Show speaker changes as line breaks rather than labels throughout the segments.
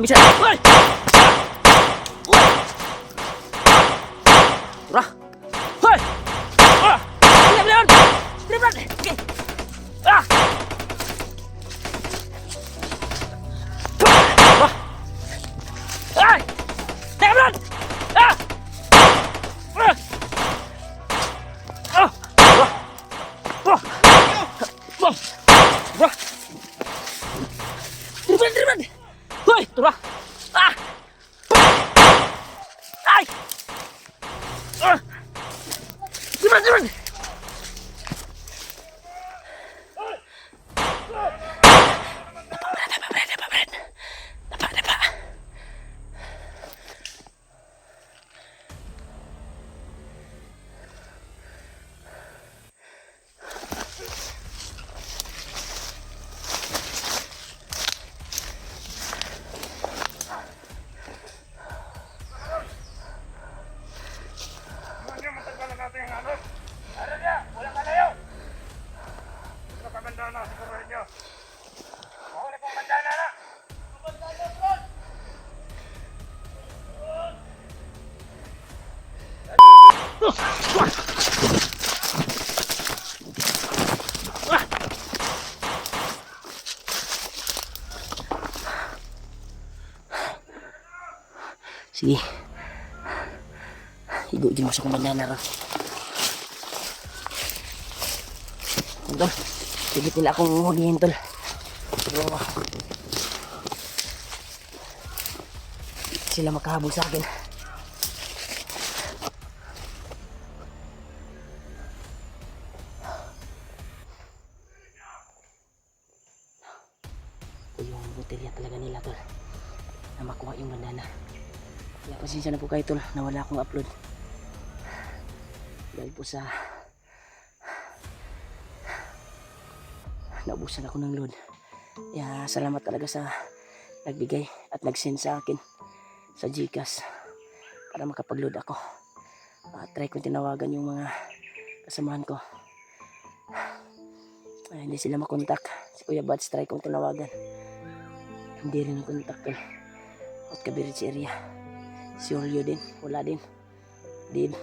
Bisa. Hoy! Ura. Hoy! Ah! Diam, diam. Diam, diam. Okey. Ah! Ura. Hai! Diam, diam. Ah! Ah! Ah! Ura. Ura. Ura. Ura. Diam, diam. Hoy, tura. Ah! Ay! Ah! Diman, diman. Dapat. Sige. Higo din mo sa kumandana ron. Tol, pigit nila akong hulihin, tol. Pero sila makahabol sa akin. Ito yung botelya talaga nila, tol, na makuha yung bandana. Kaya pasensya na po kayo, tol, na wala akong upload dahil po sa naubusan ako ng load. Kaya salamat talaga sa nagbigay at nag-send sa akin sa Gcash para makapag-load ako. Try kong tinawagan yung mga kasamahan ko. Hindi sila makontak. Si Kuya Bads try kong tinawagan, hindi rin nakontak, tol. At Cabarets area, si Julio din, wala din. Dave,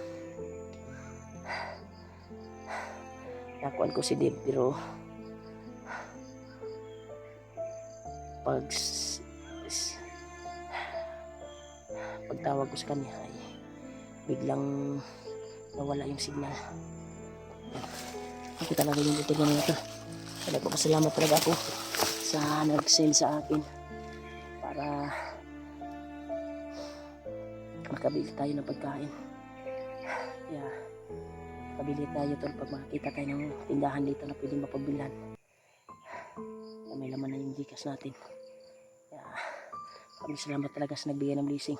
nakuan ko si Dave, pero pagtawag ko sa kanya ay biglang nawala yung signal. Ako talaga yung itigan nito. Nagpapasalamat talaga ako sa nag-send sa akin para makabili tayo ng pagkain. Kaya kabili tayo, tol, pag makakita tayo ng tindahan dito na pwedeng mapagbilhan na may laman na yung Gcash natin. Kaya kami salamat talaga sa nagbigay ng blessing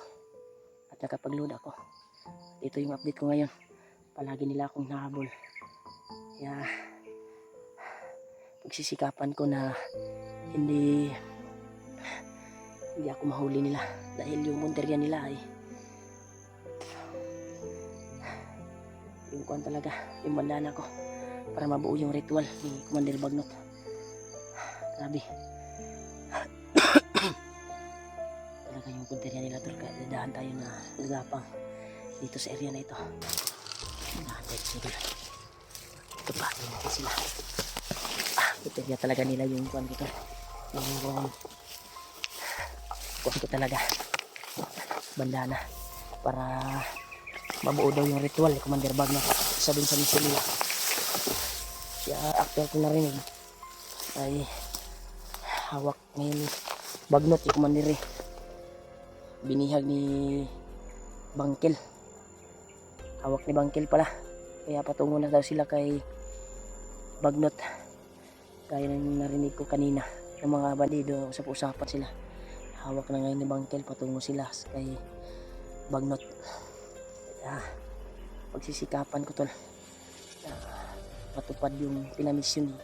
at nakapag-load ako. Ito yung update ko ngayon. Palagi nila akong nahabol. Kaya pagsisikapan ko na hindi ako mahuli nila dahil yung monterya nila ay yung kuwan talaga, yung bandana ko para mabuo yung ritual ni Commander Bagnot. Grabe. Talaga yung punteriya nila, tol. Kaya dadaan tayo na gagapang dito sa area na ito. Dadaan tayo sila. Tupakin natin sila. Punteriya talaga nila yung kuwan ko, tol. Yung kuwan ko talaga, bandana, para mabuo daw yung ritual ni Commander Bagnot. Isa din sa misilia. Kaya after ko narinig ay hawak ni Bagnot yung Commander, binihag ni Bangkel. Hawak ni Bangkel pala. Kaya patungo na daw sila kay Bagnot. Kaya nang narinig ko kanina ng mga bandido, usap-usapan sila. Hawak na ngayon ni Bangkel, patungo sila kay Bagnot. Kaya pagsisikapan ko, tol, matupad yung pinamisyon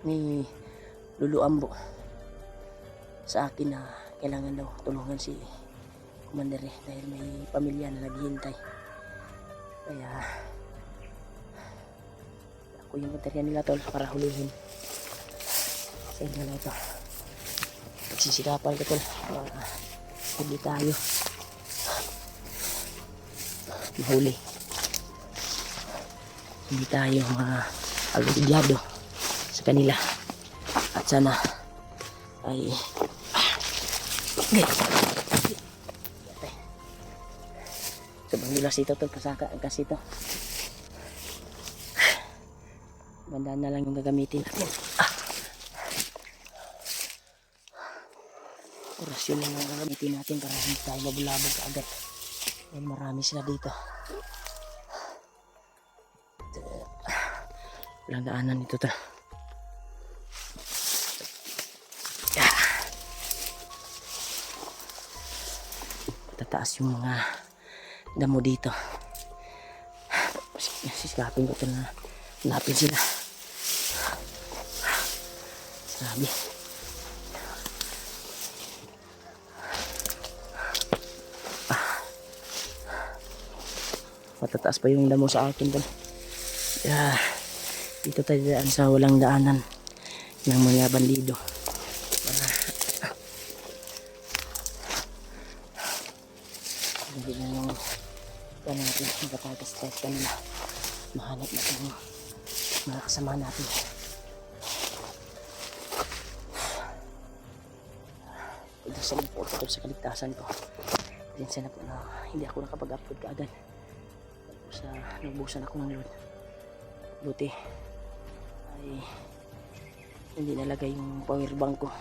ni Lulu Ambo sa akin na kailangan daw tulungan si Commander dahil may pamilya na naghihintay. Kaya ako yung material nila, tol, para hulihin sa inyo na ito. Pagsisikapan ko tol. Hindi tayo mahuli. Hindi tayo maagligyado sa kanila. At sana ay sobrang dulas ito tol, kasaka kasi ito. Bandaan na lang yung gagamitin natin. Orasyon lang ang gagamitin natin para hindi tayo mabulabog kaagad. Dahil marami sila dito. Walang daanan ito tol. Tataas yung mga damo dito. Sisikapin ko ito na hanapin sila. Grabe. Matataas pa yung damo sa akin doon. Dito tayo daan sa walang daanan ng mga bandido. Hindi na yung natin magkatagas-tagas kanila. Mahanap natin yung mga kasama natin. Pagdasalan po ito sa kaligtasan ko. Diyan na po na hindi ako nakapag-upload kaagad. Sa nabusan ako ng load. Buti ay hindi nalagay yung power bank ko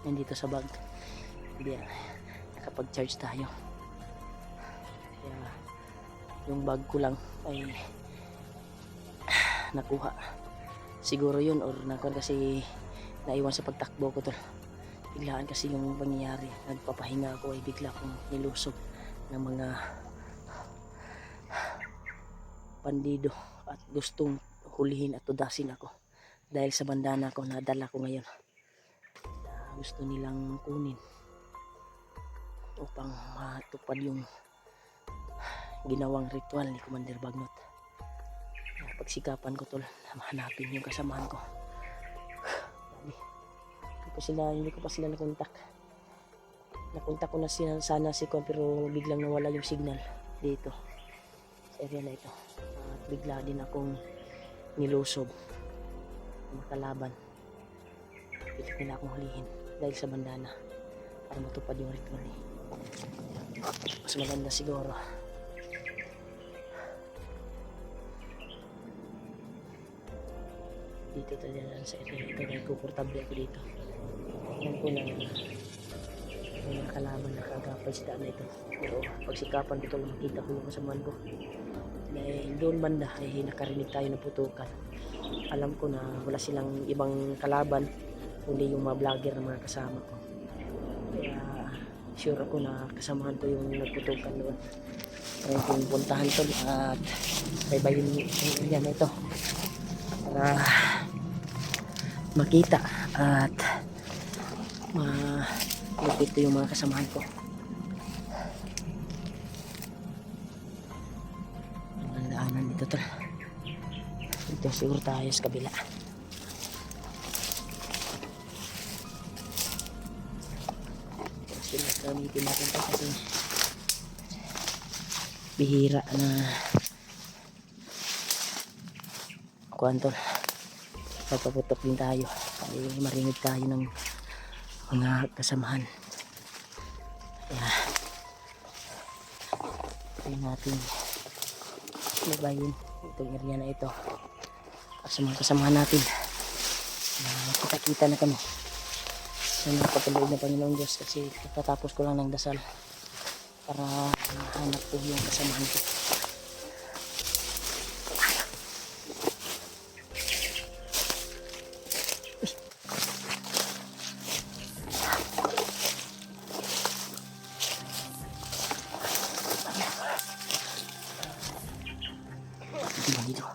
nandito sa bag. Hindi nakapag-charge tayo. Kaya yung bag ko lang ay nakuha. Siguro yun or nakuha kasi naiwan sa pagtakbo ko tol. Biglaan kasi yung pangyayari. Nagpapahinga ako ay bigla kong nilusog ng mga bandido at gustong hulihin at tudasin ako dahil sa bandana ko na dala ko ngayon. Gusto nilang kunin upang matupad yung ginawang ritual ni Commander Bagnot. Pagsikapan ko tol, hanapin yung kasamahan ko. Hindi ko pa sila nakontak. Nakontak ko na sana si Kon pero biglang nawala yung signal dito sa area na ito. At bigla din akong nilusob makalaban. Pilit nila akong hulihin dahil sa bandana para matupad yung ritual. Mas maganda siguro dito tayo lang sa area ito dahil komportable ako dito. Alam ko na may mga kalaban na kagapay sa daan na ito. Pero pagsikapan ko ito makita ko yung kasamaan ko. Dahil doon banda ay nakarinig tayo ng putukan. Alam ko na wala silang ibang kalaban kundi yung mga vlogger na mga kasama ko. Kaya sure ako na kasamahan ko yung nagputukan doon. Kaya kung puntahan to at baybayin yung area na ito para makita at malupit yung mga kasamahan ko. Ang daanan dito tol. Dito siguro tayo sa kabila. Kasi gamitin natin ito kasi bihira na kuwan tol. Magpaputok din tayo ay marinig tayo ng mga kasamahan. Kaya tayo natin labayin itong area na ito para sa mga kasamahan natin na kita-kita na kami. Sana patuloy na Panginoon Diyos kasi katapos ko lang ng dasal para mahanap ko yung kasamahan ko. Dito.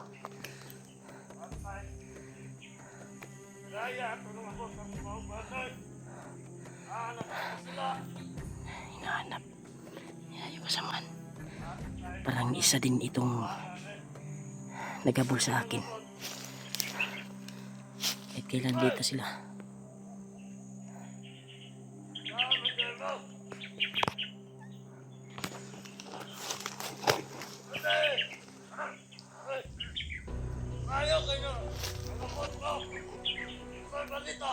Hinahanap nila yung kasamaan. Parang isa din itong nagabol sa akin. Kahit kailan dito sila.
Ayaw kayo! Nakapot ko! Saan ba dito?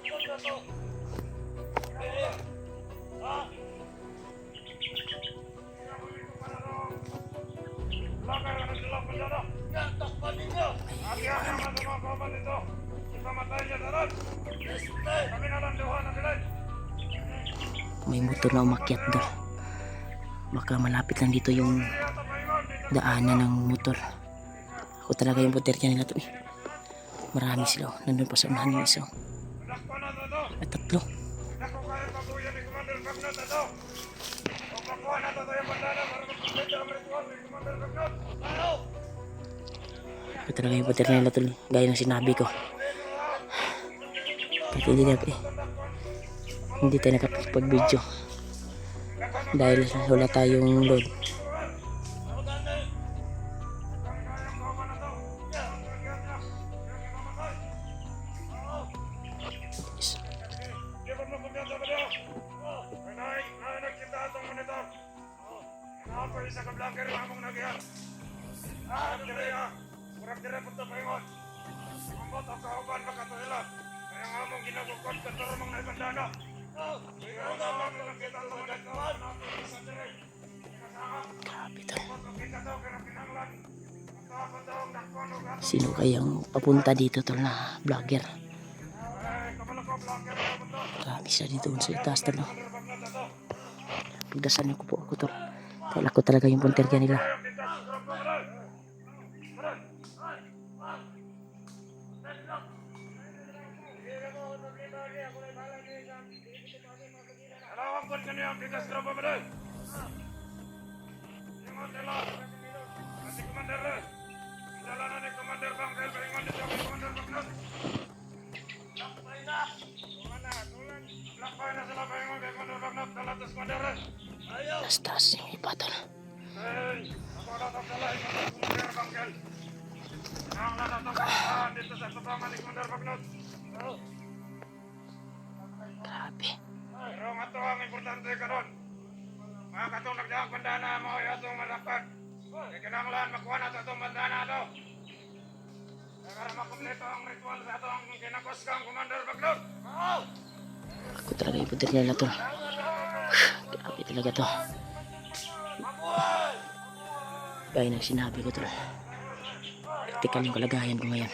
Saan ba to? Eh, ha? Lakay ka na sila pandana! Yan, takpan ninyo! Agihan naman sa mga kaban nito! Ikamatay niya na rin! Kami na lang duha na sila!
May motor na umakyat doon. Baka malapit lang dito yung daanan ng motor. Ako talaga yung puterkya nila to eh. Marami sila oh. Nandun pa sa unahan yung isa oh.
Takpan na to!
At tatlo.
Ako kaya pabuyan ni Commander Bagnot na to! O makuha na to yung bandana para magpapita ang ritual ni Commander Bagnot! Ano?
Ako talaga yung puterkya nila to eh. Gaya ng sinabi ko. At hindi tayo nakapag-video. Dahil wala tayong load. Yes. Grabe to. Sino kayang papunta dito tol na vlogger? Marami siya dito sa itaas tol. No? Pagdasan niyo ko po ako tol. Dahil ako talaga yung punterkya nila.
Nalawangkot ka niya ang bigas tropa mo doon. Ingon nila. Kasi Commander Red. Dala na ni Commander Bangkel. Ingon nila kay Commander Bagnot. Lakbay na. Lakbay na sila pa ingon kay Commander Bagnot. Dala to Commander Red. Ayaw.
Taas yung iba tol.
Hey, ako na itong dala ingon kay Commander Bangkel. Ang natatapang dito sa tubangan ni Commander Bagnot.
Grabe.
Pero nga to ang importante ka doon. Mga katong nagdaang bandana mo ay atong malakad. Kaya kinanglan makuha na itong bandana ito. Para makumpleto ang ritual sa itong kinakos kang Commander Bagnot.
Ako talaga yung punterkya nila tol. Grabe talaga to. Gaya ng sinabi ko tol. Praktikal yung kalagayan ko ngayon.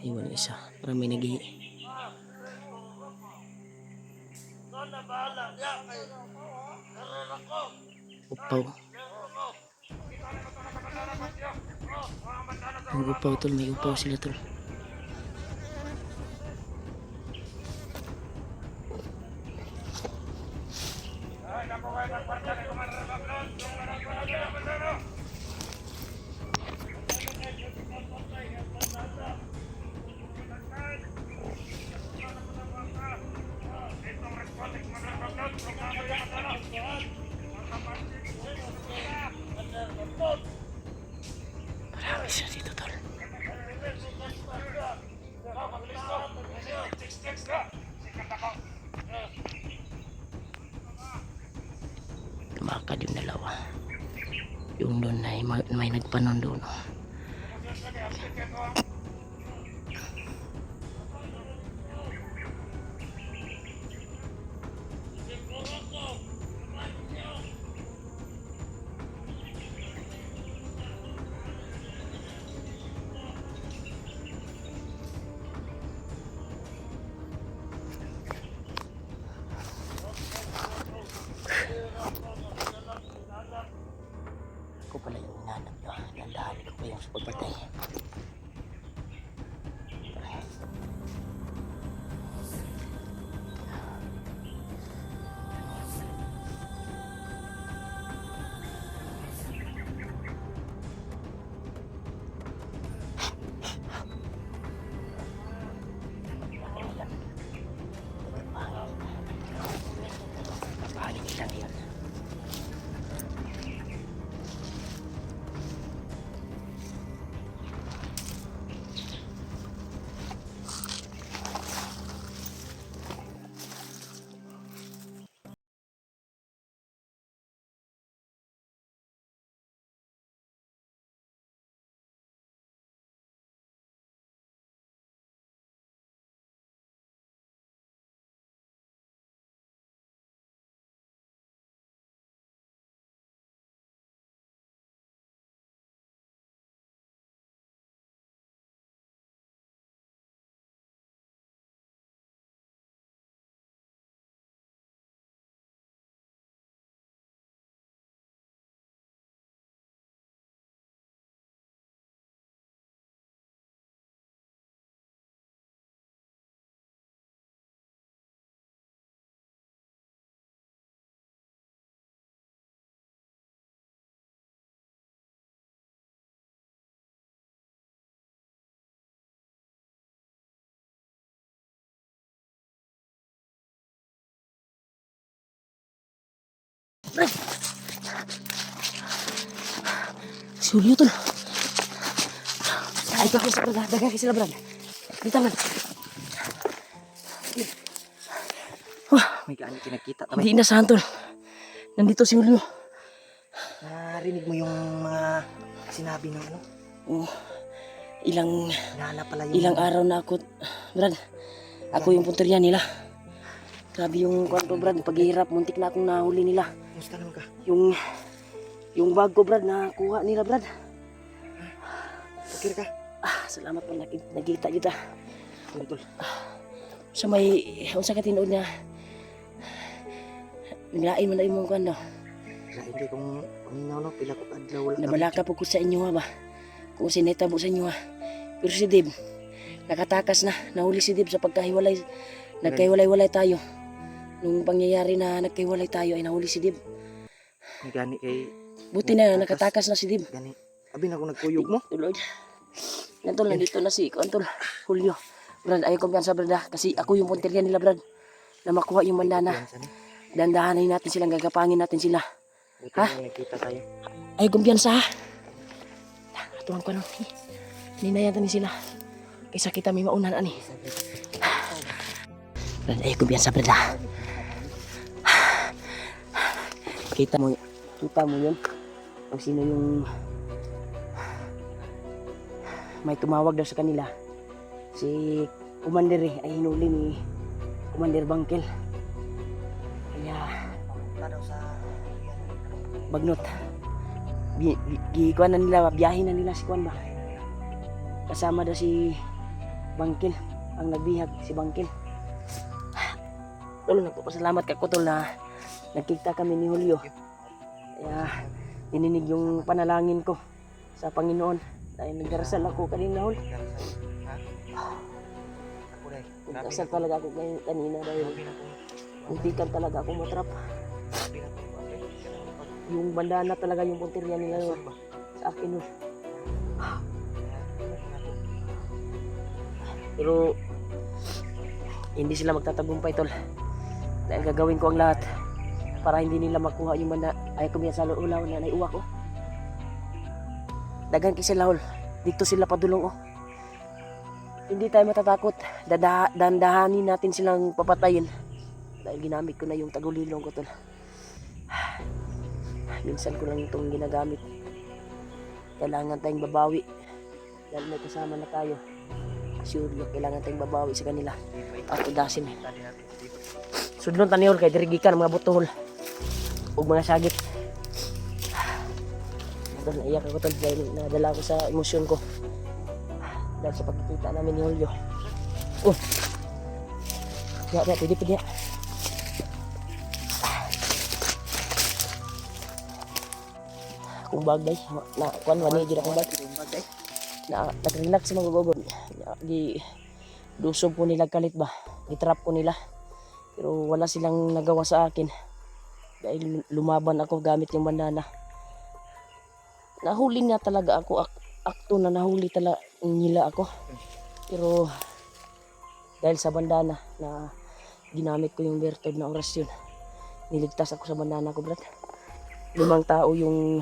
Iwan yung isa. Parang may naghihi. Upaw. Ang upaw tol. May upaw sila tol. Marami sila dito tol. Tumakad yung dalawa. Yung doon ay may nagpanon doon. Ako pala yung hinanap nyo. Nandahan ko kayo. Brad. Si Julio tol. Ay, kakay sa Brad. Dagay kay sila Brad. Dito Brad.
May gaano kinakita.
Hindi inasahan tol. Nandito si Julio.
Narinig mo yung mga sinabi ng ano?
Oh, ilang
Nahanap pala yung...
ilang araw na ako, Brad. Ako yung punteriya nila. Grabe yung kwan ko, Brad. Paghihirap, muntik na akong nahuli nila.
Musta naman ka?
Yung bag ko, Brad, nakuha nila, Brad.
Okay ka?
Salamat po, nakita yun ta.
Tol.
Sa may, unsa ka tinuod na, naglain mo na yung mga kwan daw.
Hindi kung paminaw no, pila ko adlaw wala.
Nabalaka po ko sa inyo, ha ba? Kung sinetabo sa inyo, ha. Pero si Dib, nakatakas na. Nahuli si Dib sa pagkahiwalay. Nagkahiwalay-walay tayo. Nung pangyayari na nagkahiwalay tayo, ay nahuli si Dib.
May gani kay...
Buti na, nakatakas na si Dib.
Gani. Abi na kung nagkuyog mo.
Tulog. Yan tol, nandito na si Antol, Julio. Brad, ayaw kumpiyansa, Brad, ha? Kasi ako yung punteriya nila, Brad. Na makuha yung bandana. Dandahanin natin silang, gagapangin natin sila.
Buti na nakita tayo.
Ayaw kumpiyansa, ha? Atuhan ko lang. Ninayan ni sila. Kaysa kita may maunan, ani. Brad, ayaw kumpiyansa, Brad, ha? Kita mo yun? Kung sino yung may tumawag daw sa kanila. Si Commander ay hinuli ni Commander Bangkel. Kaya
Punta daw sa...
bagnot. Gikuan na nila, biyahin na nila si Kwan ba? Kasama daw si Bangkel, ang nagbihag si Bangkel. Tol, nagpapasalamat ka ko tol na nagkita kami ni Julio. Kaya dininig yung panalangin ko sa Panginoon. Dahil nagdarasal ako kanina hol.
Ako dahil.
Nagdarasal talaga ako kanina dahil muntikan talaga ako matrap. Yung bandana talaga yung punteriya nila yun. Sa akin hol. Pero hindi sila magtatagumpay tol. Dahil gagawin ko ang lahat para hindi nila makuha yung banda. Ay ko sa ulaw na naiuwa ko. Dagan kay sila hol. Dito sila padulong oh. Hindi tayo matatakot. Dandahanin natin silang papatayin. Dahil ginamit ko na yung tagulilong ko tol. Minsan ko lang itong ginagamit. Kailangan tayong babawi. Dahil may kasama na tayo. Sure, kailangan tayong babawi sa kanila. Patudasin. Sudlon tanihol kay dirigikan mga butohol. Ug mga sagit. Tol, naiyak ako tol dahil nadala ko sa emosyon ko. Dahil sa pagkikita namin ni Julio. Oh! Ya, pwede. Akong bagay. Kuan wani dyan akong bagay. Nag-relax sa mga gugod. Dusob ko nila kalit ba. Gitrap ko nila. Pero wala silang nagawa sa akin. Dahil lumaban ako gamit yung bandana. Nahuli nga talaga ako. Akto na nahuli talaga nila ako. Pero dahil sa bandana na ginamit ko yung Bertod na orasyon, niligtas ako sa bandana ko, Brad. 5 tao yung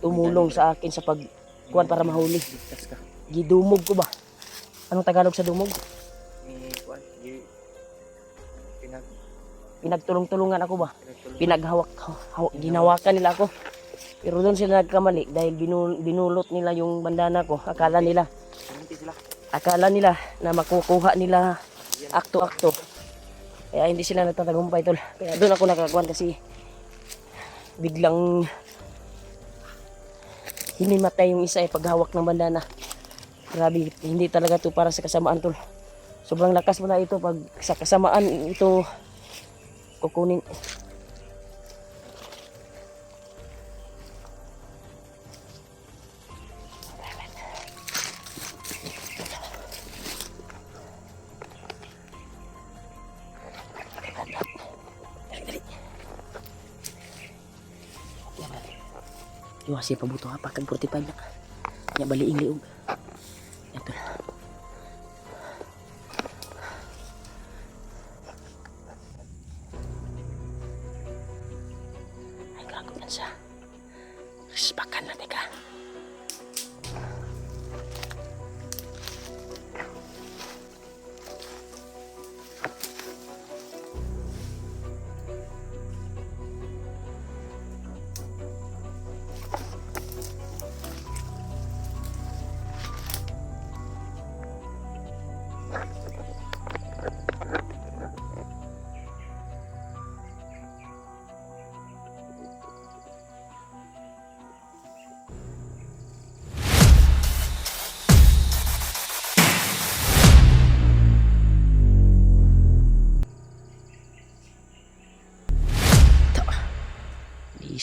tumulong sa akin sa pagkuhan para mahuli. Gidumog ko ba? Anong Tagalog sa dumog? Pinagtulong-tulungan ako ba? Ginawakan nila ako. Pero doon sila nagkamali dahil binulot nila yung bandana ko. Akala nila na makukuha nila akto-akto. Kaya hindi sila nagtatagumpay tol. Kaya doon ako nakakuan kasi biglang hinimatay yung isa paghawak ng bandana. Grabe, hindi talaga to para sa kasamaan tol. Sobrang lakas mo na ito pag sa kasamaan ito kukunin. Iwa siya pabuto ha, pagkag 45 na. Nya baliing liog. Ito.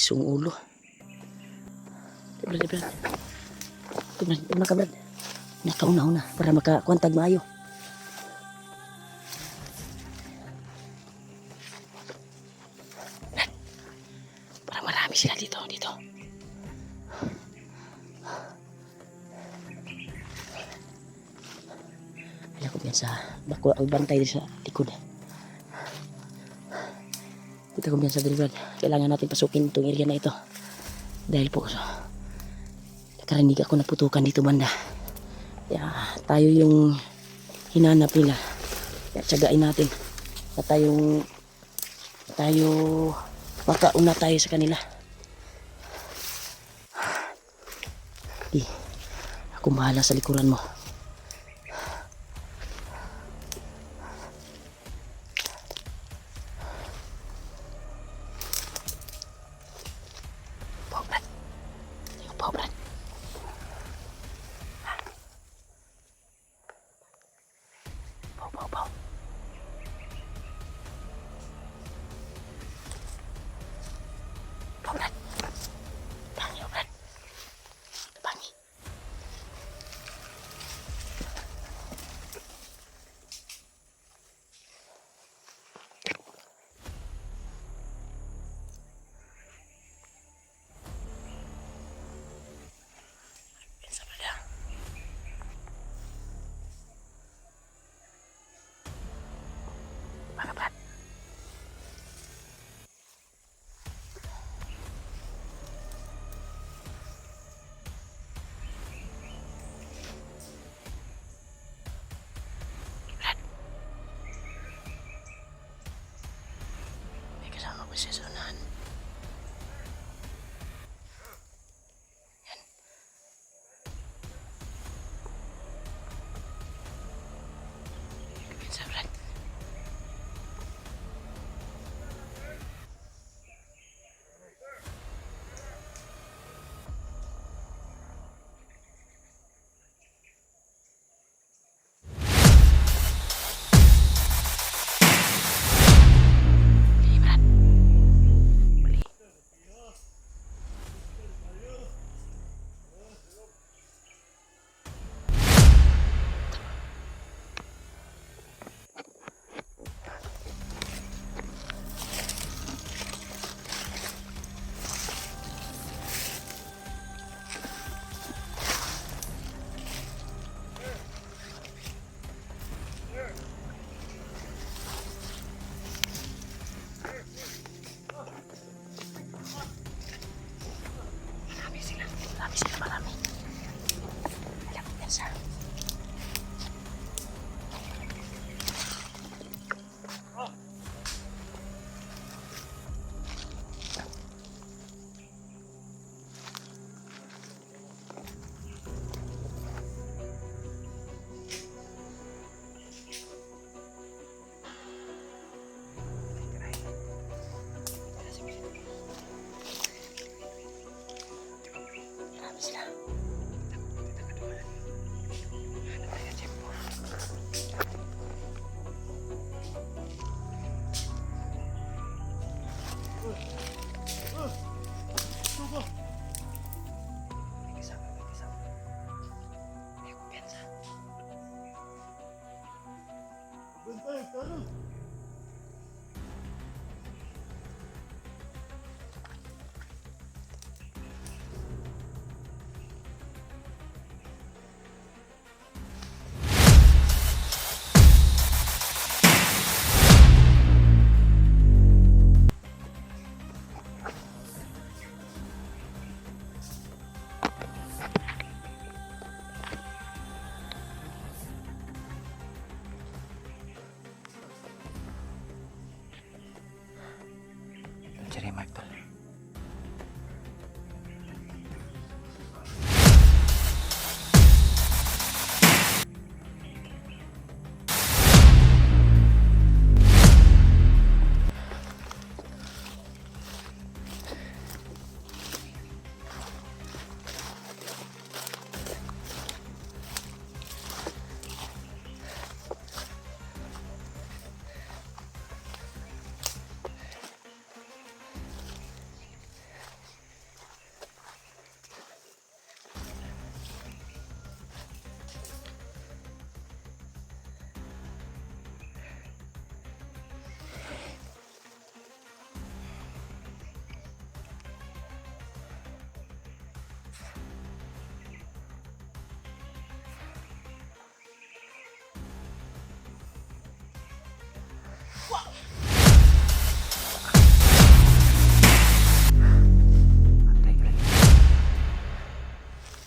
Isong ulo. Brad, brad. Brad, brad, brad. Nakauna-una para makakuantag maayo. Brad, para marami sila dito. Wala ko sa bako ang bantay sa likod. Kita ko sa diri, Brad. Kailangan natin pasukin itong area na ito. Dahil po nakarinig ako naputukan dito banda. Kaya tayo yung hinanap nila. Kaya tsagain natin na tayo makauna tayo sa kanila. Di, ako bahala sa likuran mo. Pau, Brad. Pau. Pau, Brad. Bangi, Brad. Bangi. Mga Brad. Brad. May kasama ko sa sunan. Yan. Pinsa, Brad. Hey, Brad. Bali. Marami. Alam ko yan sa... Marami sila.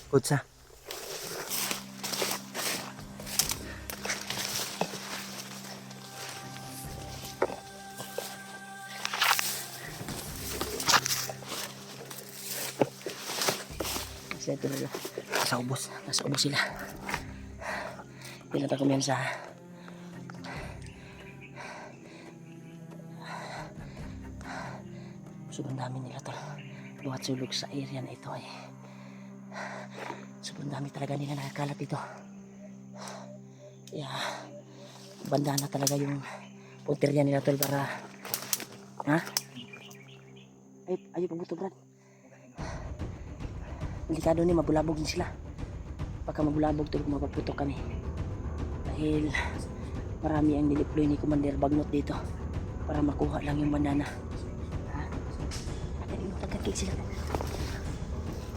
Kutsa.
Kasi ito nila.
Sa ubos.
Nasa ubos sila. Pinata ko yan sa sobrang dami nila to. Buhat sulog sa area na ito ay sobrang dami talaga nila nakakalat dito. Yeah. Banda na talaga yung punteriya nila tol para ha? Ay pabuto Brad. Delikado ni mabulabog din sila. Pagka mabulabog tol mapaputok kami. Dahil marami ang niliploy ni Commander Bagnot dito para makuha lang yung bandana. Nagkakik sila.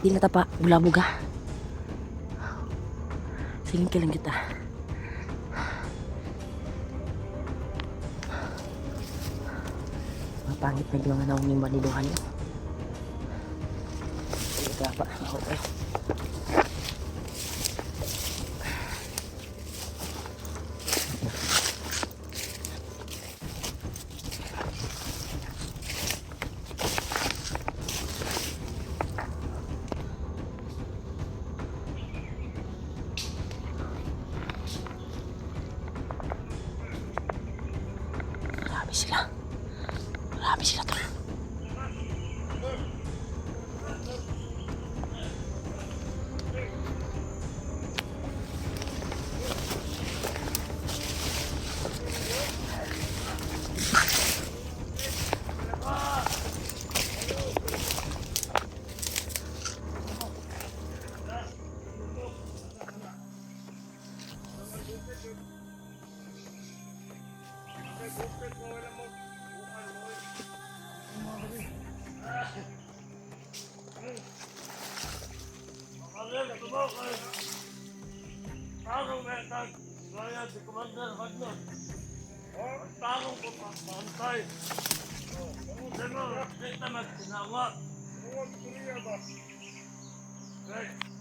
Di na tapa, bulabog ha. Singin ka lang kita. Mapangit na yung naong yung maniluhan nyo. Sige ka pa, ako kayo. Marami sila. Marami sila tol.
Tarong metag, gaya si Commander Bagnot. Tarong ko pa, bantay. Sino, kita magtinawa.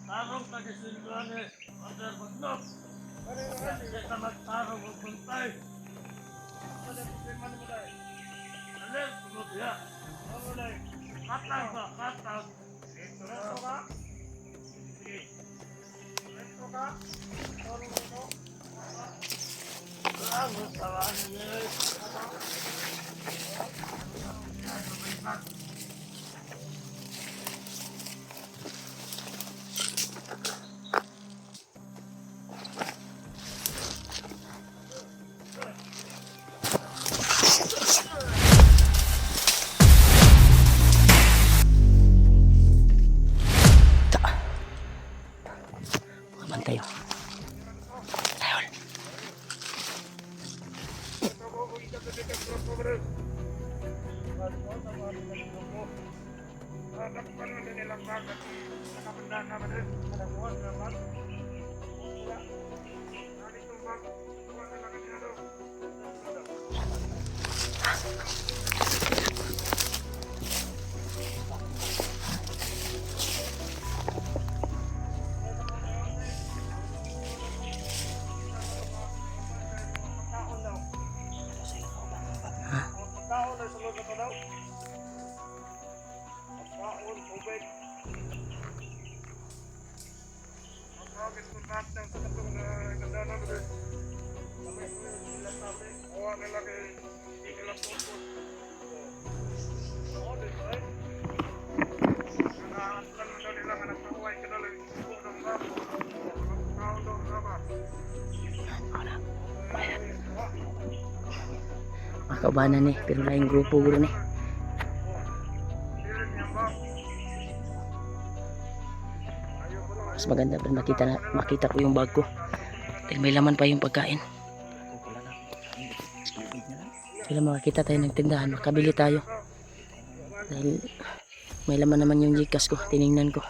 Tarong ka ni Silvane, Commander Bagnot. Kita magtarong ko bantay. Alir, sunod ya. Katang ba, katang. Ito ka? Ito ka? Vamos a la
Aman kayo. Tayol.
Pagkaon na sulod na daw. Pagkaon, tubig. Pagkawagin kung tatang sa katong gandana ba rin. Kami ko yung sila sabi. Awa nila kay hindi nila tungkol. Oo, di ba eh? Nakaantan mo daw nila nga nagkahuay ka daw lang. Pagkaon daw na ba?
Makaubanan ni, pero laing grupo guro ni. Mas maganda pa makita ko yung bag ko. Dahil may laman pa yung pagkain. Kailan makakita tayo ng tindahan, makabili tayo. Dahil may laman naman yung Gcash ko, tiningnan ko.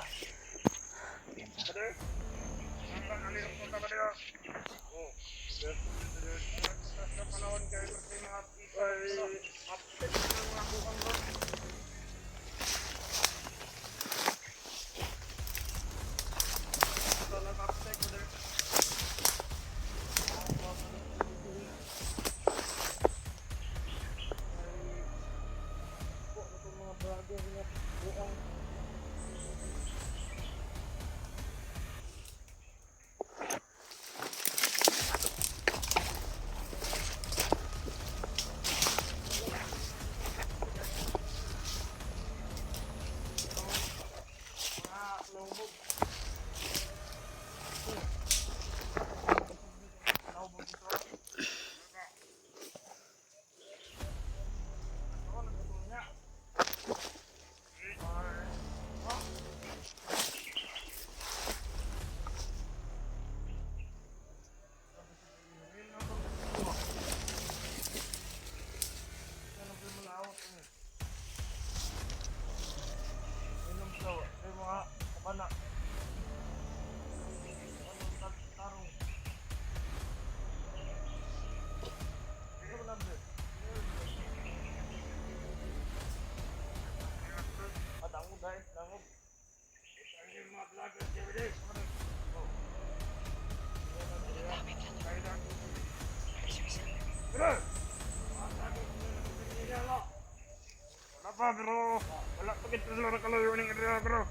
sila nakalayo ng area, bro.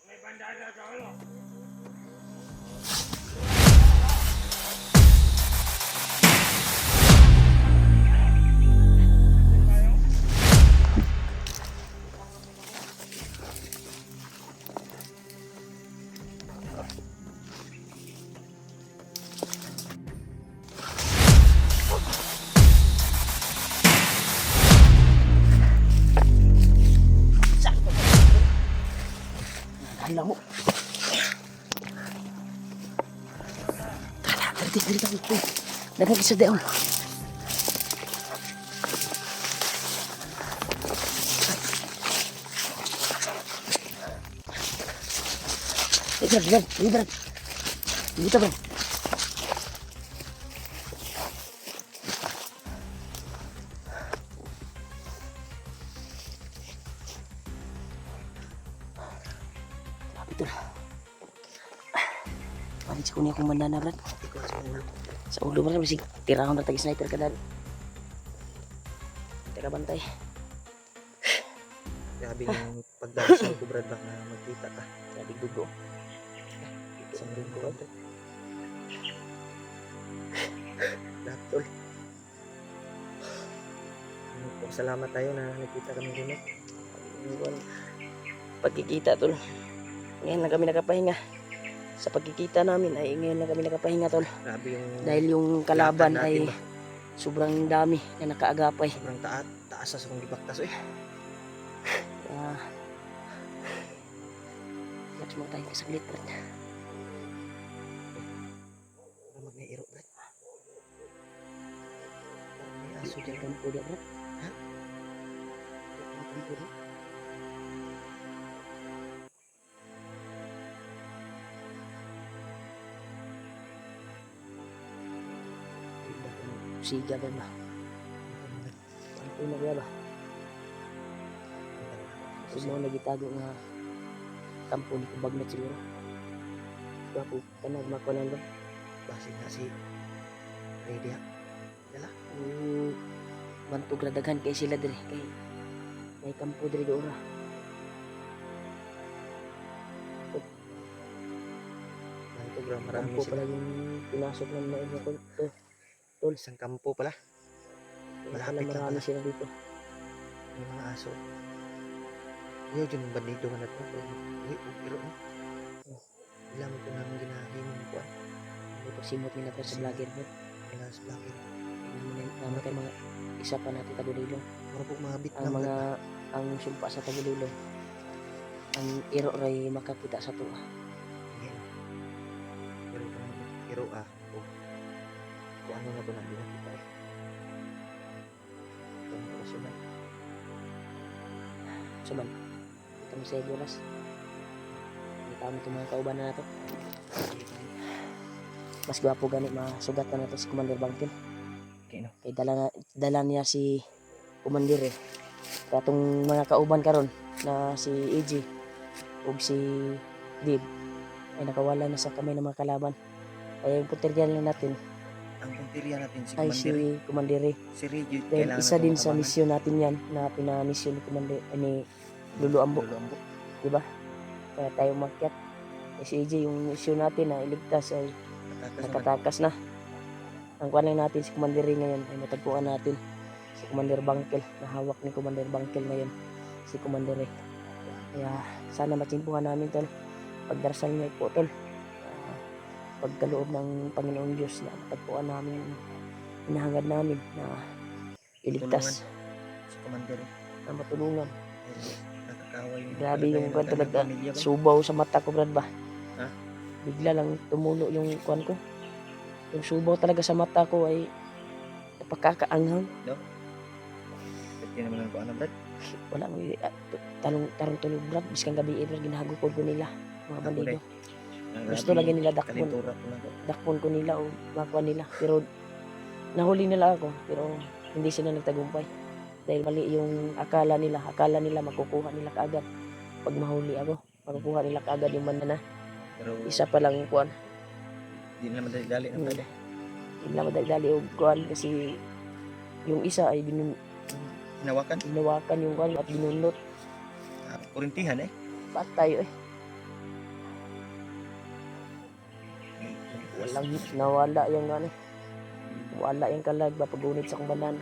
May bandana ka, ulo.
Hala mo. Dali. Dagang isa daon. Brad. Dito, bro. Ito na. Palit si kunin akong bandana, Brad.
Ikaw sa ulo.
Sa ulo, Brad. Masig tirahon na tag-sniper ka dali. Tira bantay.
Grabe yung pagdasal ko, Brad, baka magkita ka.
Sabi dugo.
Isang dugo, Brad. Lahat, tol. Salamat tayo na nakita kami doon.
Pagkikita, tol. Ngayon lang kami nakapahinga. Sa pagkikita namin ay ngayon lang kami nakapahinga, tol.
Grabe yung
Dahil yung kalaban
lakad
ay
natin ba?
sobrang dami na nakaagapay.
Sobrang taas sa kong gibaktas, eh.
Kaya, relax mo tayo kasaglit, Brad.
Parang mag-nairo, Brad. Parang may aso dyan.
Kampo dia, Brad.
Ha?
Kampo dia. Siga ba ba? Kampo na ba ba? Kung mo nagitago nga kampo ni Kubagnat siguro. Kaya po, tanag makunan ba?
Basi nga si Redia.
Bantog na daghan kay sila dire. Kay may kampo dire doon.
Bantog ra marami
Kampo
sila.
pala yung pinasok ng mga ina ko.
Isang kampo pala. Malapit lang
Marami
pala.
sila dito.
May mga aso. Yo, dyan yung bandido nga na to. Pero, ilang ko namin ginahinom ko.
Dito simot nila to sa vlogger bro.
Wala sa vlogger.
Namatay mga isa pa natin Tagulilong.
Mga po mga bit
Ang mga ang sumpa sa Tagulilong. Ang iro ray makakita sa tuwa.
Pero pero kung ano na to na kita eh. Ito ang kasunod.
Suman. Ito mo sa Iguras. Hindi kami itong mga kauban na nato. Mas gwapo gani masugat na nato si Commander Bangkin.
Okay, no?
Kay dala niya si Commander eh. Kaya itong mga kauban karon na si AJ ug si Dib ay nakawala na sa kamay ng mga kalaban. Kaya yung puterya lang natin
Ang punteriya natin si
ay
Commander.
si Commander eh.
Si Reggie.
Dahil isa din sa misyon natin yan na pinamisyon ni Commander ni Lulu Ambo,
Ambo.
diba? Kaya tayo makyat. Eh, si AJ yung misyon natin na iligtas ay nakatakas na. Ang kuha lang natin si Commander Ray ngayon ay matagpuan natin si Commander Bangkel na hawak ni Commander Bangkel ngayon si Commander Ray. Kaya sana matsimpuhan namin tol. Pagdarasal niyo po tol. Pagkaloob ng Panginoong Diyos na matagpuan namin yung hinahangad namin na iligtas
Si Commander.
na matulungan.
Nakakaway yung
Grabe yung
kalagayan ng
kwento
kanyang
na
pamilya ba?
subaw sa mata ko, Brad ba?
Ha?
Bigla lang tumulo yung kwan ko. Yung subaw talaga sa mata ko ay napakakaanghang.
Pwede naman ang kuana, Brad.
Wala mo tarong tulog, Brad. Biskang gabi, Brad, ginahagukod ko nila. Mga bandido. Gusto lagi nila dakpon.
Kalintura ko na to.
Dakpon ko nila o makuha nila. Pero nahuli nila ako. Pero hindi sila nagtagumpay. Dahil mali yung akala nila. Akala nila makukuha nila kaagad. Pag mahuli ako, makukuha nila kaagad yung bandana.
Pero
Isa pa lang kuwan.
di na madali na Brad.
Hindi na madali o kuwan kasi yung isa ay
Hinawakan.
Hinawakan yung kwan at binunot.
Kurintihan eh.
Patay eh. Walang nawala yung ano. Wala yung kalag ba pagunit sa kong banana.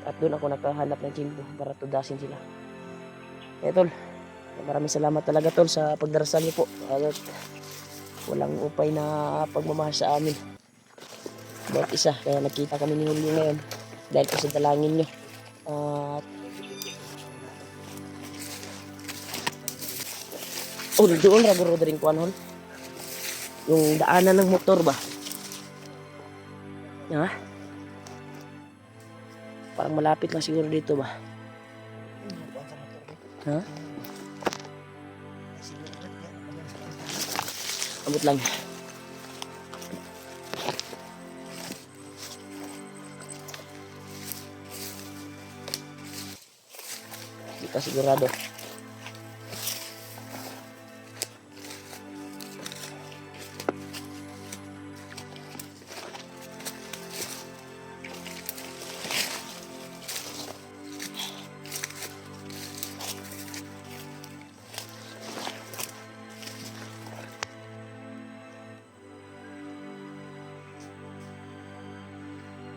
At doon ako nakahanap ng tiyempo para tudasin sila. Eh tol, maraming salamat talaga tol sa pagdarasal niyo po. At walang upay na pagmamahal sa amin. Bawat isa, kaya nakita kami ni Julio ngayon dahil po sa dalangin niyo. At doon raguro rin kuan hol. Yung daanan ng motor ba? Ha? Parang malapit lang siguro dito ba? Ha? Abot lang. Hindi ka sigurado.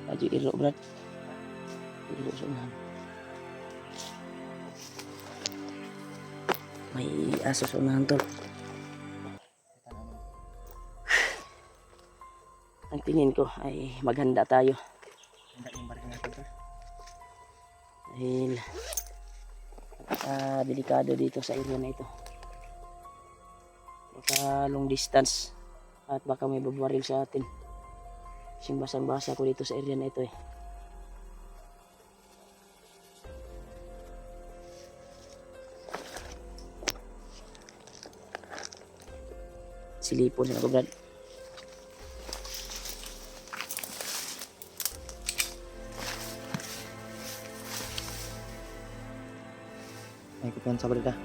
Ayo ilo berat. Ilo sunan. May aso sunan tol. Ang tingin ko ay maghanda tayo.
Handa yung baril natin tol.
Dahil delikado dito sa area na ito. Baka long distance at baka may babaril sa atin. Simbasang-basa ko dito sa area na ito eh. Silipon sila ko Brad.
May kumpiyansa Brad ah.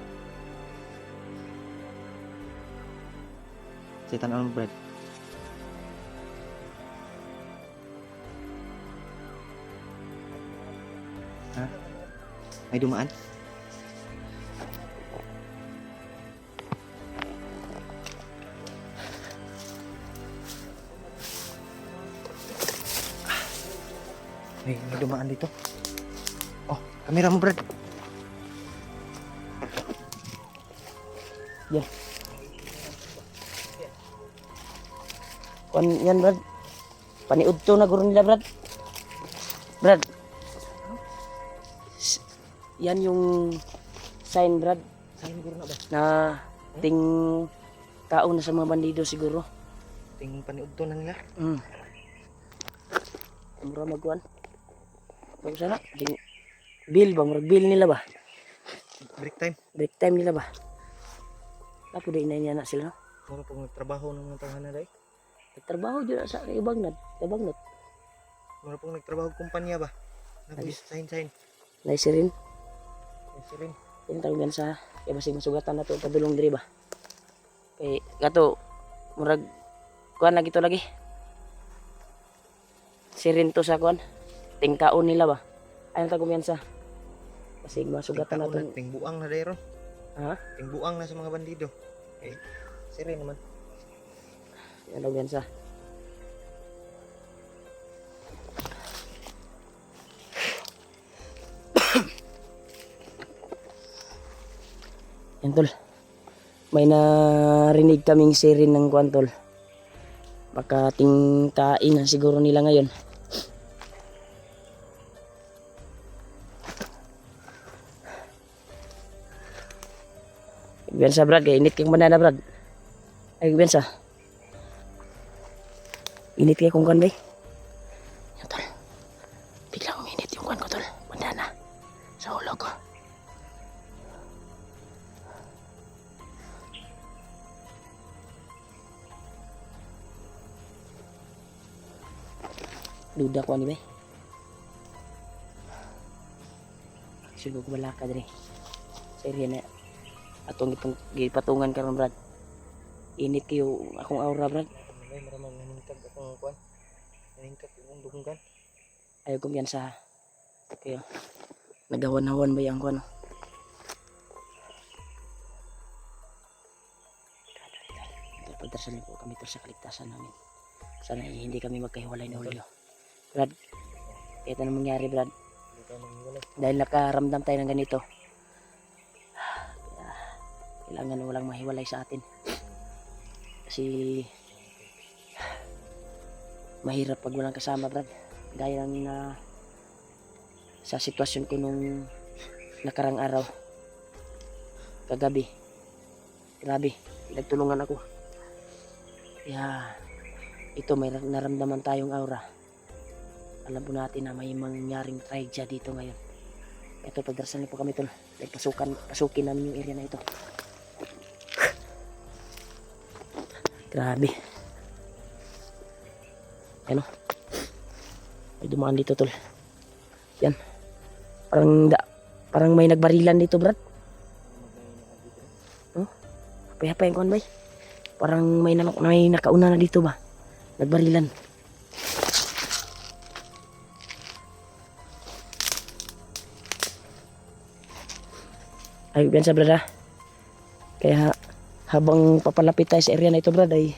Setan on Brad. Ha? May dumaan? May dumaan dito. Oh, kamera mo Brad.
Yan. Kuan yan Brad. Paniudto na guro nila Brad. Brad. Yan yung sign Brad
Saan siguro na ba?
na ting kaon na sa mga bandido siguro.
Ting paniudto na nila.
Mura magkuan. Bago sana. Ting bill ba? Murag bill nila ba?
Break time.
Break time nila ba? Tapo din na niya na sila. No?
Mura pag nagtrabaho ng mga tahanan na day.
Nagtrabaho dyan sa ibagnat. Ibagnat.
Mura pag nagtrabaho kumpanya ba? Nabis sign.
Nice rin.
Yes rin.
Tinatawag yan sa basig masugatan na to padulong diri ba. Kay gato murag kuan lagi to lagi. Sirin to sa kuan. Tingkaon nila ba? Ayun ta kumyansa. Basig masugatan na to.
Ting buang na dayro.
Ha?
Ting buang na sa mga bandido. Okay. Siri naman.
Yan daw yan sa. Yan tol. May narinig kaming sirin ng kuan tol. Baka tingkain na siguro nila ngayon. Biyansa Brad, kaya init kayong banana Brad. Ay biyansa. Init kayo kung kan bay. Yan tol. Biglang uminit yung kan ko tol. Banana. Sa ulo ko. Duda ko ani bay. Siguro ko balaka diri. Sa area na atong gipatungan karon Brad. Init kayo akong aura Brad.
May maramang naningkag akong kuan. Naningkag yung dunggan.
Ayaw kumpiyansa. Kaya nagawan-hawan ba yung ano? Pagdarasal po kami to sa kaligtasan namin. Sana hindi kami magkahiwalay na ulo. Brad, ito na mangyari Brad. Dahil nakaramdam tayo ng ganito. Kaya, kailangan walang mahiwalay sa atin. Kasi mahirap pag walang kasama Brad. Gaya ng sa sitwasyon ko nung nakarang araw. Kagabi. Grabe, nagtulungan ako. Kaya ito may naramdaman tayong aura. Alam po natin na may mangyaring tragedya dito ngayon. Ito pagdarasal po kami tol. Dahil pasukin namin yung area na ito. Grabe. Ano? May dumaan dito tol. Yan. Parang may nagbarilan dito Brad. Oh? Hapay-hapay ang kuhan bay. Parang may nakauna na dito ba? Nagbarilan. Ay, yan sa brad ha. Kaya habang papalapit tayo sa area na ito brad ay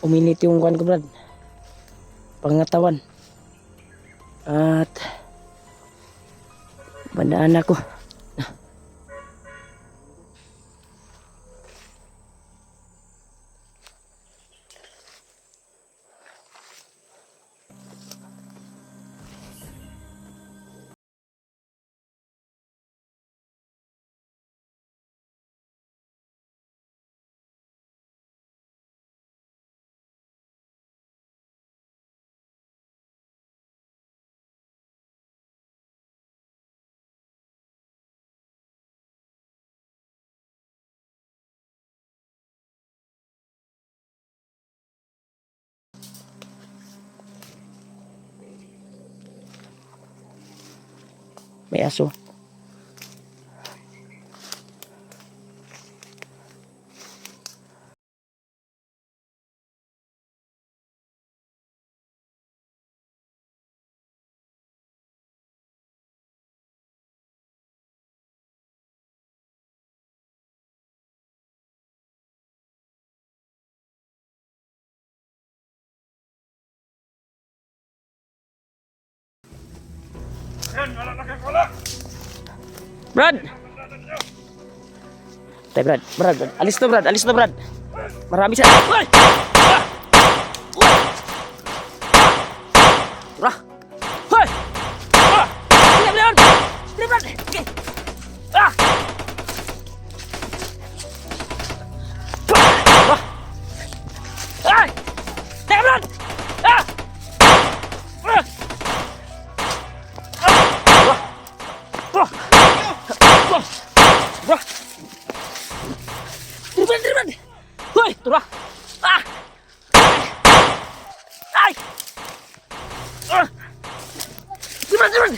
uminit yung kuhan ko brad. Pangatawan. At bandaan ako. May aso.
Yan, wala na kang wala.
Brad! Tay Brad, Brad, alis na Brad. Marami siya. Uy! Ra! Hoy! Diam! Diam Brad! Okay. Ah! Ra! Ay! Diam Brad! Ah! Ah! Bro. Driban. Hoy, turah. Ah. Ay. Ah. Driban. Dapat.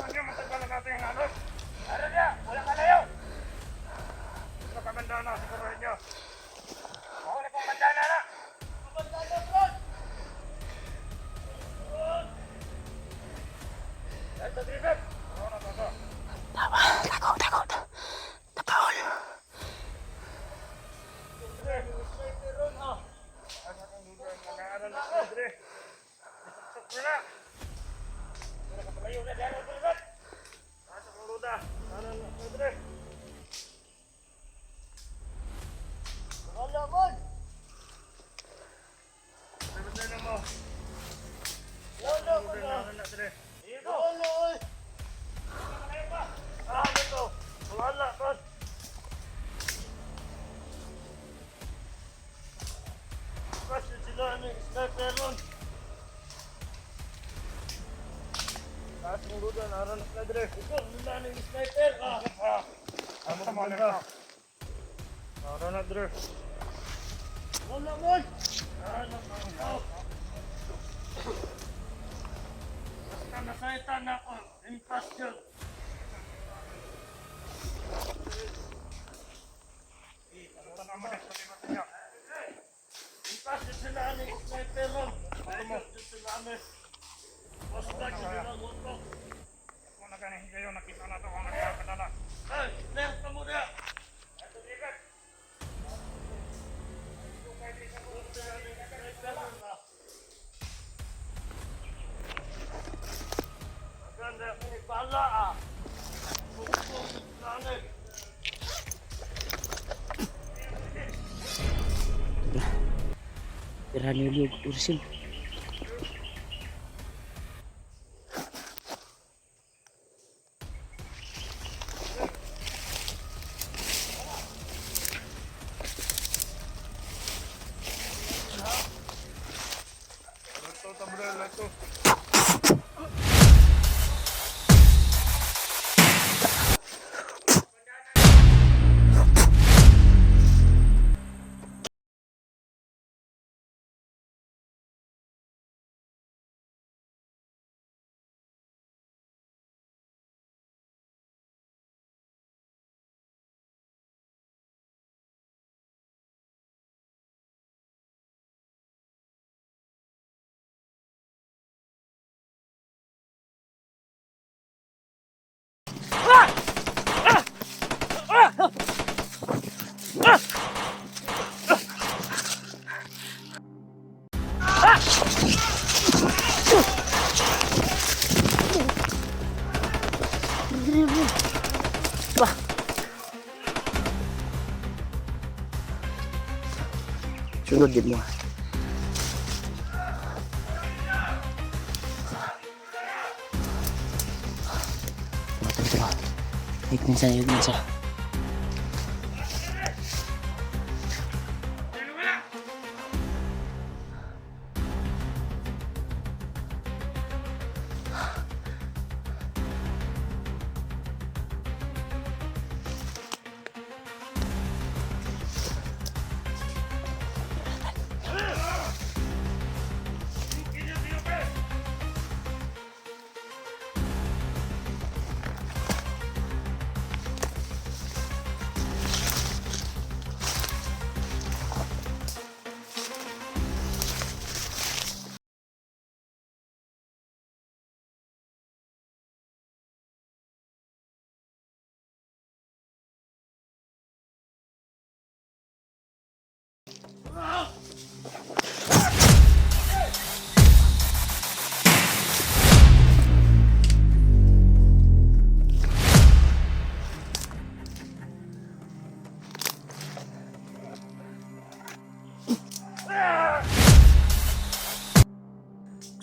Ano matagalan natin yung nanos? Ano niya? Walang kalayo. Ano ka bandana? Siguruhin niyo. Mahuli pong bandana na. Bandana, bro! Ito, Driven. Oo na, toto.
Takot. Tapahol.
Ano mo nito? Kung nagkanihin kayo, nakita na ito ang nagkakadala.
Tira niyo yung ursin.
Ito, tabrel, ito.
Wah. Sunod din mo. Ito. Higit minsan.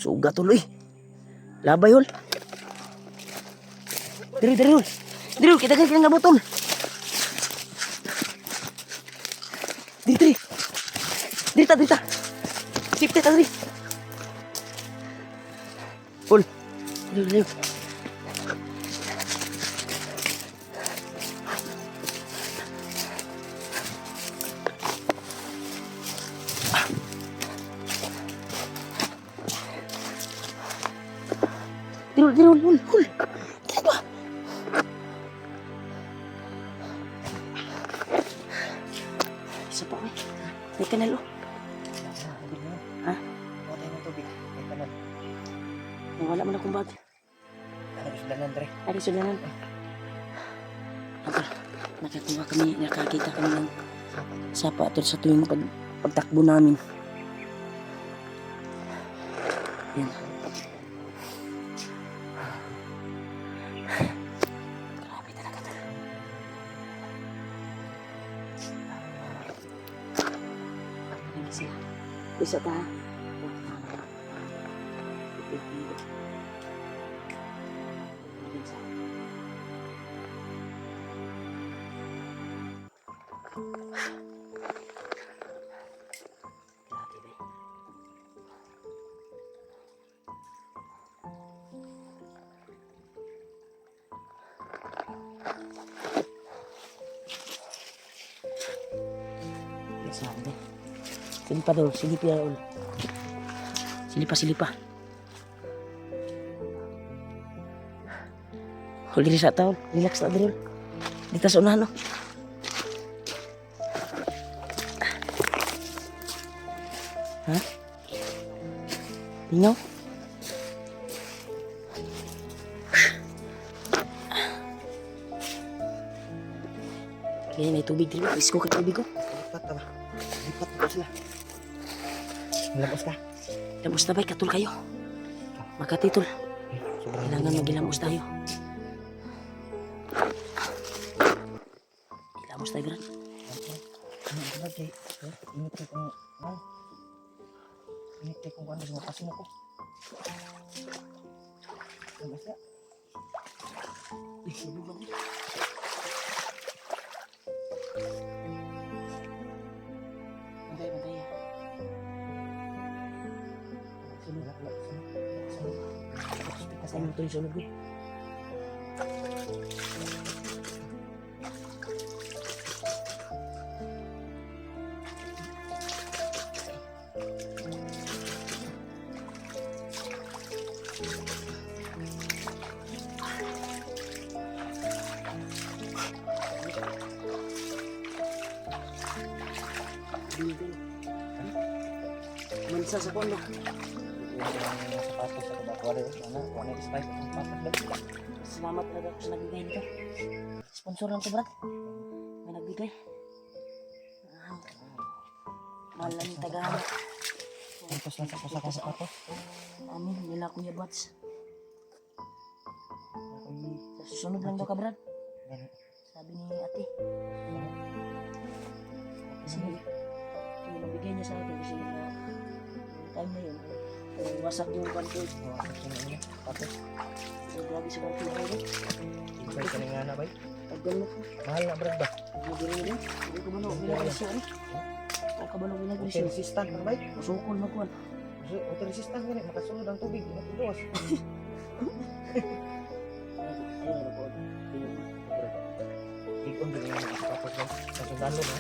Suga tuloy. Labay hol. Diri hol. Diri hol, kita kang nabutol. Diri. Diri. Sipte ta diri. Hol. Diri. Diri hol. Tara. Isa pa eh. May kanal oh. Ha?
Wala na tubig. May kanal.
Wala man akong bag.
Nagsudanan, Dre.
Ari sulanan. Nakakita kami ng sapa at sa tuwing pagtakbo namin. Yan. Grabe talaga to. Hindi sila. Isa ta. Sabi. Silipa daw, silipa daw. Silipa. Huli rin sa taon. Relax na dito. Dito sa unahan, no? Ha? Tingaw? Kaya may tubig dito. Isko ka tubig ko.
Lipat ba? Lipat ba sila? Nilabos ka?
Ilamos na ba'y katul kayo? Makatitol.
Sobrang
Kailangan magilamos tayo. Ilamos tayo, Brad.
Ano ba kay? Init ko kung ano? Init ko kung ano sa pasin ako. Ano ba siya?
Sino ba niya? Bantay. Kasi mo ito yung sunod ko. Mansa sa kondo.
Sapatos sa kabatuari. Ano yung spice ng sapatos ba?
Salamat talaga ako sa nagbigay nito. Sponsor lang to, Brad. May nagbigay. Mahal lang yung tagahan.
Tapos lang sa kusakang sapatos.
Amin, nila Kuya Bats. Sa susunod lang daw ka, Brad. Sabi ni ate. Kasi yung nabigay niya sa akin kasi na yung time na yun, wasak yung kanto.
Tapos,
So, grabe sa kanto na yun.
ibay ka nga na ba?
Tagal mo ko.
Mahal na brad ba?
Magdiri mo din. Hindi ko ba na pinagalis siya eh. Ang kabalo pinagalis
Okay,
siya.
resistant na ba?
Masukol na kuwan.
Auto resistant nga rin. Makasunod ang tubig. Matulos.
Ayun, ano po.
Ikon din nga mga sapatos ba? Sa sundalo ba?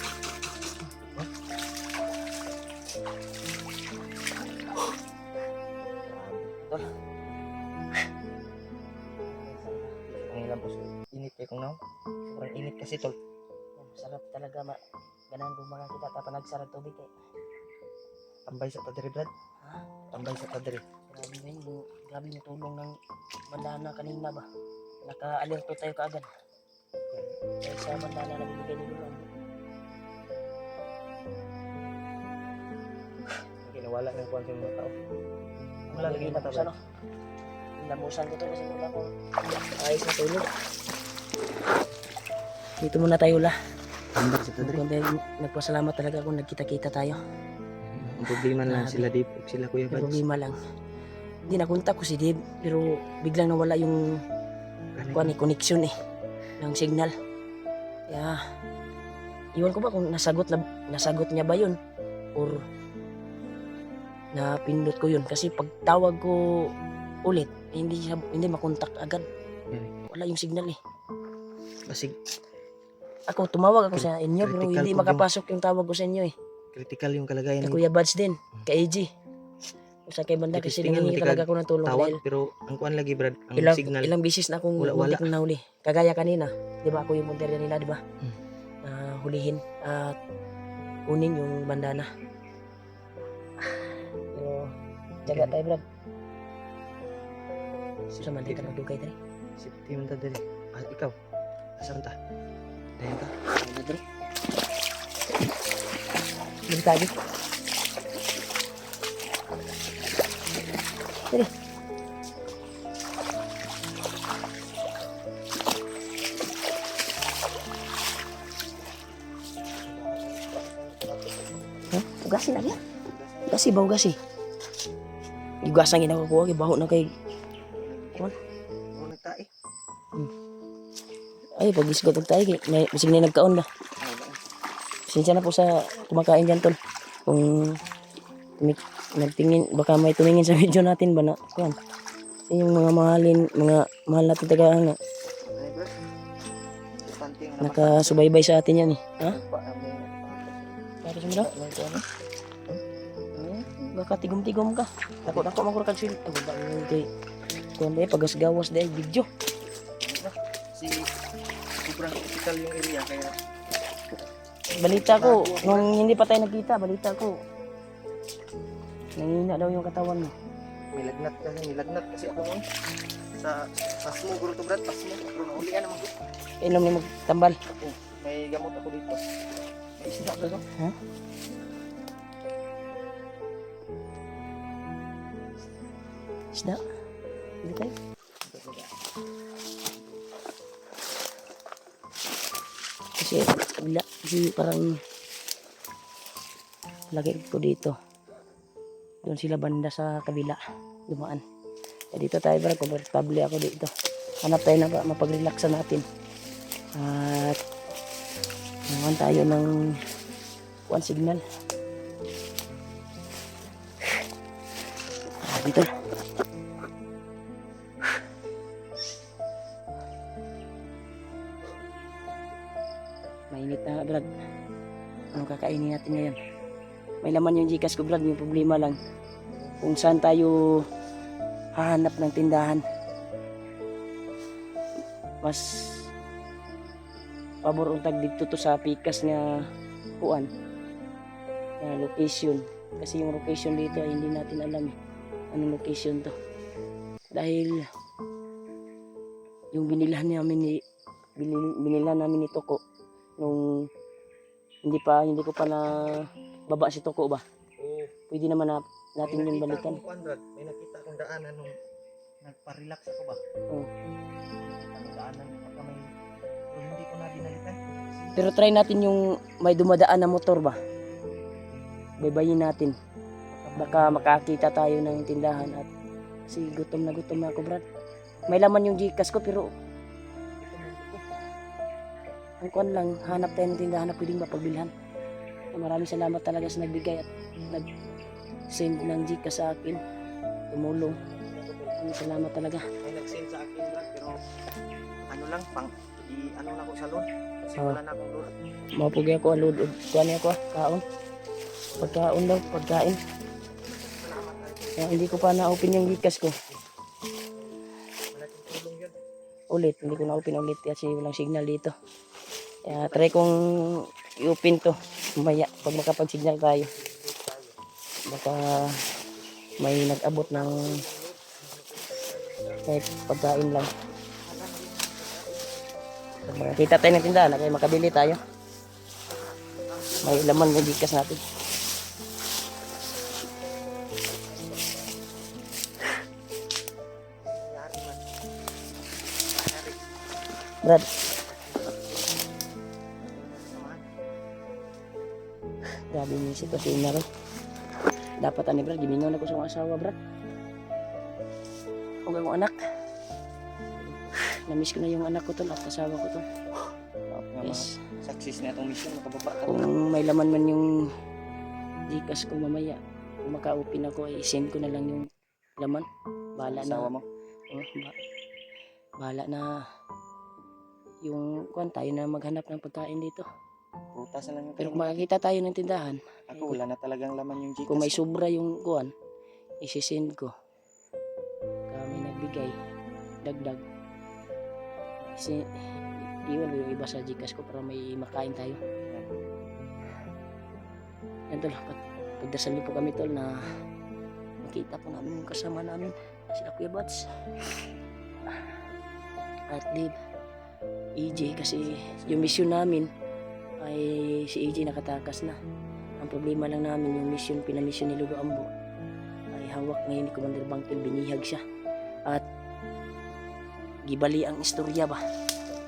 Ang ilang po, init kayo kung naw. Sobrang init kasi tol.
Sarap talaga ganahan kung mga kita tapos nagsarag tubig eh.
Tambay sa padre brad.
Ha?
Tambay sa padre.
Grabe ba yun? Grabe yung tulong ng bandana kanina ba? Naka-alerto tayo kaagad. Dahil sa bandana na binigay ni Lula.
Hindi nawala ng kwan sa mga tao. Wala lagi
na
mata
sa
ba?
ano. Lamusan ko to kasi wala ko ayos na tulog. Dito muna tayo la.
Tambay sa padre.
Nagpasalamat talaga kung nagkita-kita tayo.
Ang problema lang sila Dave ug sila Kuya
Yung
Bads.
problema lang. Hindi nakontak ko si Dave pero biglang nawala yung connection eh ng signal. Kaya iwan ko ba kung nasagot niya ba yun or napindot ko yun kasi pag tawag ko ulit hindi makontak agad. Wala yung signal eh.
Basig
Ako tumawag ako sa inyo pero
Critical
hindi
po
makapasok yung tawag ko sa inyo eh.
critical yung kalagayan
Kay
ni
Kuya Buds din, kay AG. Sa kay banda kasi
Tipistingan,
nangingi
hindi
talaga
ka
ako ng tulong
tawag
dahil
pero ang kuan lagi brad ang signal
ilang bisis na akong
Wala.
muntik na huli. Kagaya kanina, di ba ako yung punteriya nila, di ba?
Hmm.
Hulihin at kunin yung bandana. Pero, tiyaga tayo, Brad. Sa man tayo magdugay tayo.
safety man ta diri. Ikaw asan ta? Dayon ka.
Ano, Dre? Dre tayo. Dre. Ugasin lagi. Gasi ba ugasi? Ugasan gina ko baho na kay
Mo nagtae.
ay pag isgot og tayo kay bisig na nagkaon ba. Sinsya na po sa kumakain dyan tol. Kung nagtingin baka may tumingin sa video natin ba na kuan. Yung mga mahal natin taga Nakasubaybay sa atin yan eh. Ha?
Pa, may...
Para sa mga? Baka tigom-tigom ka. Dako-dako magkura ka sil. Ang ba mo kay kundi pagas-gawas dai video.
Si sobrang critical yung area kaya
Balita ko nung hindi pa tayo nagkita, balita ko nangina daw yung katawan mo.
nilagnat kasi ako noon sa pasmo guro to brad pasmo pero naulian naman ko.
Inom ni magtambal.
May gamot ako dito. May isda ba to?
Ha? Isda. Hindi tayo. Kasi parang lagi ko dito. Doon sila banda sa kabila. Dumaan. Eh, dito tayo parang komportable ako dito. Hanap tayo na mapag-relaxan natin. At naman tayo ng one signal. Dito. Mainit na brad. Anong kakainin natin ngayon? May laman yung Gcash ko brad. Yung problema lang kung saan tayo hahanap ng tindahan. Mas pabor untag dito to sa pikas nga kuan na location. Kasi yung location dito ay hindi natin alam eh. Anong location to. Dahil yung binilhan namin ni Toko nung hindi ko pa na baba si Toko ba. Pwede naman natin yung balikan.
May nakita akong daanan nung nagpa-relax ako ba.
Oh.
Ano daanan baka may pero hindi ko na binalikan.
Pero try natin yung may dumadaan na motor ba. Baybayin natin. Baka makakita tayo ng tindahan at kasi gutom na ako brad. May laman yung Gcash ko pero ang kuan lang hanap tayo ng tindahan na pwedeng mapagbilhan. Maraming salamat talaga sa nagbigay at nag-send ng Gcash sa akin. Tumulong. Maraming salamat talaga.
May nag-send sa akin brad pero ano lang pang ano na ko sa loan kasi
Oh.
wala na akong loan.
Mapugi ako alod kuan niya ko kaon. Pagkaon daw, pagkain. Kaya hindi ko pa na-open yung Gcash ko.
Malaking tulong yun.
Ulit, hindi ko na-open ulit kasi walang signal dito. Kaya try kong i-open to mamaya pag makapag-signal tayo. Baka may nag-abot ng kahit pagkain lang. Pag makakita tayo ng tindahan, kaya makabili tayo. May laman ng Gcash natin. Brad, grabe yung sitwasyon na rin. Dapat ani brad, gimingaw na ko sa akong asawa brad. Huwag akong anak. Namiss ko na yung anak ko to at asawa ko to. Yes.
Success na itong mission makababa ka.
Kung may laman man yung Gcash ko mamaya, kung maka-open ako, i-send ko na lang yung laman. Bahala na.
Asawa mo.
Bahala na yung kuan tayo na maghanap ng pagkain dito.
Prutas na lang yung
Pero kung makakita tayo ng tindahan,
ako wala na talagang laman yung Gcash.
kung may sobra yung kuan, isi-send ko. Kami nagbigay, dagdag. Kasi iwan ko yung iba sa Gcash ko para may makain tayo. Yan tol, pagdasal niyo po kami tol na makita po namin yung kasama namin, sila Kuya Bats at Dave, EJ, kasi yung mission namin ay si EJ nakatakas na. Ang problema lang namin yung pinamisyon ni Lolo Ambo ay hawak ngayon ni Commander Bangkil, binihag siya at gibali ang istorya ba.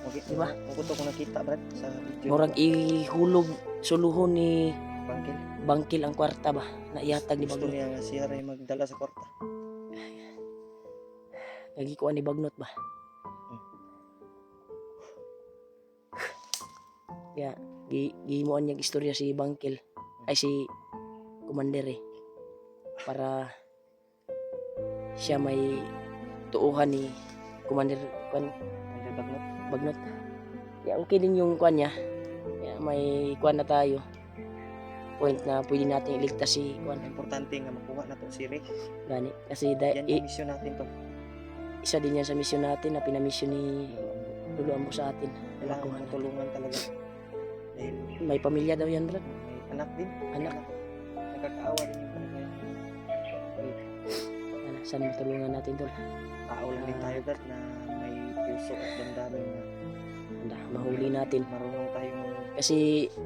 Okay,
Diba?
Mukuto ko nakita brad sa video.
Murag ihulog suluhon ni
Bangkil.
Bangkil ang kwarta ba na ihatag ni
Gusto
Bagnot.
niya nga siya rin magdala sa kwarta.
Nagikuan ni Bagnot ba. Kaya gihimuan niya istorya si Bangkil ay si Commander eh, para siya may tuuhan ni Commander
Hindi bagnot.
Bagnot. Kaya okay din yung kwan niya. Kaya may kwan na tayo. Point na pwede natin iligtas si kwan.
Importante nga makuha na to si Rick.
Gani. Kasi
Yan yung mission natin to.
isa din yan sa mission natin na pinamisyon ni Lolo Ambo sa atin.
Kailangan
Makuha natin.
matulungan talaga. Dahil
May pamilya daw yan, Brad.
may anak din.
Anak.
Nakakaawa din yung talaga.
Ano, saan matulungan natin tol?
Tao lang din tayo dad na may puso at damdamin na
Handa, mahuli natin.
marunong tayong
Kasi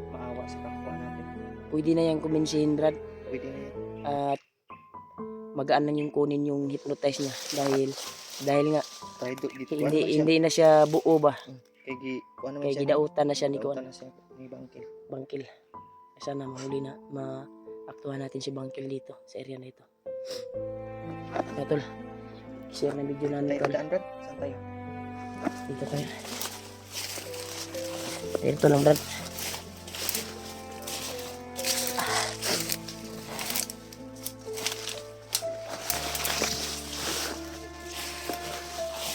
maawa sa kapwa natin.
pwede na yan kuminsihin, Brad.
Pwede na yan.
At magaan na yung kunin yung hypnotize niya. Dahil nga,
Try do dito.
hindi na siya buo ba?
Kaya kuha naman
Kaya
siya.
gidautan na siya ni
Gidautan
Kuan.
na siya ni Bangkil.
Bangkil. Sana mahuli na, maaktuhan natin si Bangkil dito, sa area na ito. Kaya tol, share na video namin
Tayo
tol.
daan Brad. Saan tayo?
Dito tayo. Dito lang Brad.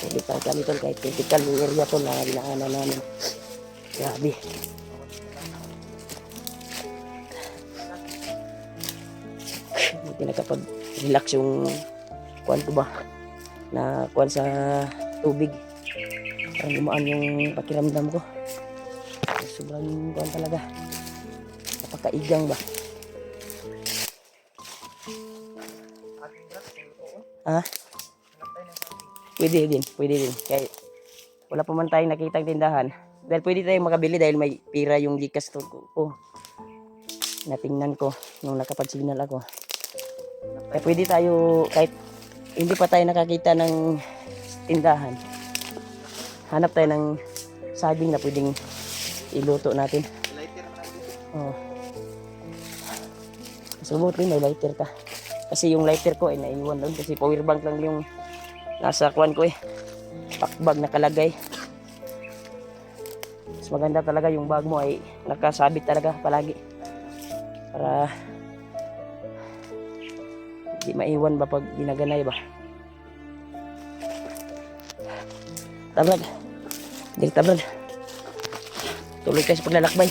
Critical kami tol, kahit critical yung area tol na dinaanan namin. Grabe. Hindi nakapag-relax yung kuwan ko ba na kuwan sa tubig. Parang gumaan yung pakiramdam ko. Sobrang kuwan talaga. Napakaigang ba? Ha? Pwede din. Kaya wala pa man tayong nakitang tindahan. Dahil pwede tayong makabili dahil may pira yung Gcash to ko. Oh. Natingnan ko nung nakapag-signal ako. Kaya pwede tayo, kahit hindi pa tayo nakakita ng tindahan, hanap tayo ng saging na pwedeng iluto natin.
Lighter na natin.
Oh. Subutin may lighter ka. Kasi yung lighter ko ay naiwan doon kasi power bank lang yung nasa kuwan ko eh. Packbag nakalagay. Mas maganda talaga yung bag mo ay nakasabit talaga palagi. Para di maiwan ba pag ginaganay ba. Tabrad. Dili tabrad. Tuloy kayo sa paglalakbay.